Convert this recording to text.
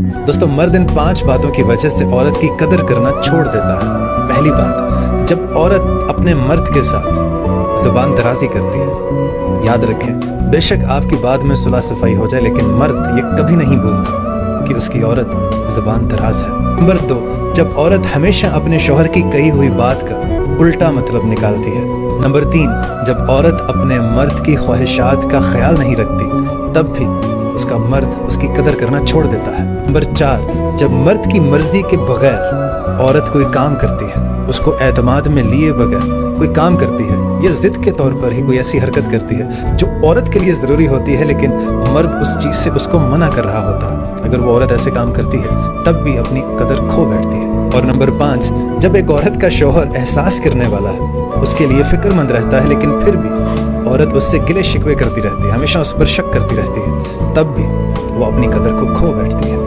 दोस्तों, मर्द इन 5 बातों की वजह से औरत की कदर करना छोड़ देता है। पहली बात, जब औरत अपने मर्द के साथ ज़ुबान दराजी करती है। याद रखें, बेशक आपकी बाद में सुलह सफाई हो जाए, लेकिन मर्द ये कभी नहीं भूलता कि उसकी औरत ज़ुबान दराज है। नंबर 2, जब औरत हमेशा अपने शौहर की कही हुई बात का उल्टा मतलब निकालती है। नंबर 3, जब औरत अपने मर्द की ख्वाहिशात का ख्याल नहीं रखती, तब भी उसका मर्द उसकी कदर करना छोड़ देता है। नंबर 4, जब मर्द की मर्जी के बगैर औरत कोई काम करती है, उसको एतमाद में लिए बगैर कोई काम करती है, या जिद के तौर पर ही कोई ऐसी हरकत करती है जो औरत के लिए ज़रूरी होती है, लेकिन मर्द उस चीज़ से उसको मना कर रहा होता है, अगर वो औरत ऐसे काम करती है तब भी अपनी कदर खो बैठती है। और नंबर 5, जब एक औरत का शौहर एहसास करने वाला है, उसके लिए फिक्रमंद रहता है, लेकिन फिर भी औरत उससे गिले शिकवे करती रहती है, हमेशा उस पर शक करती रहती है, तब भी वो अपनी कदर को खो बैठती है।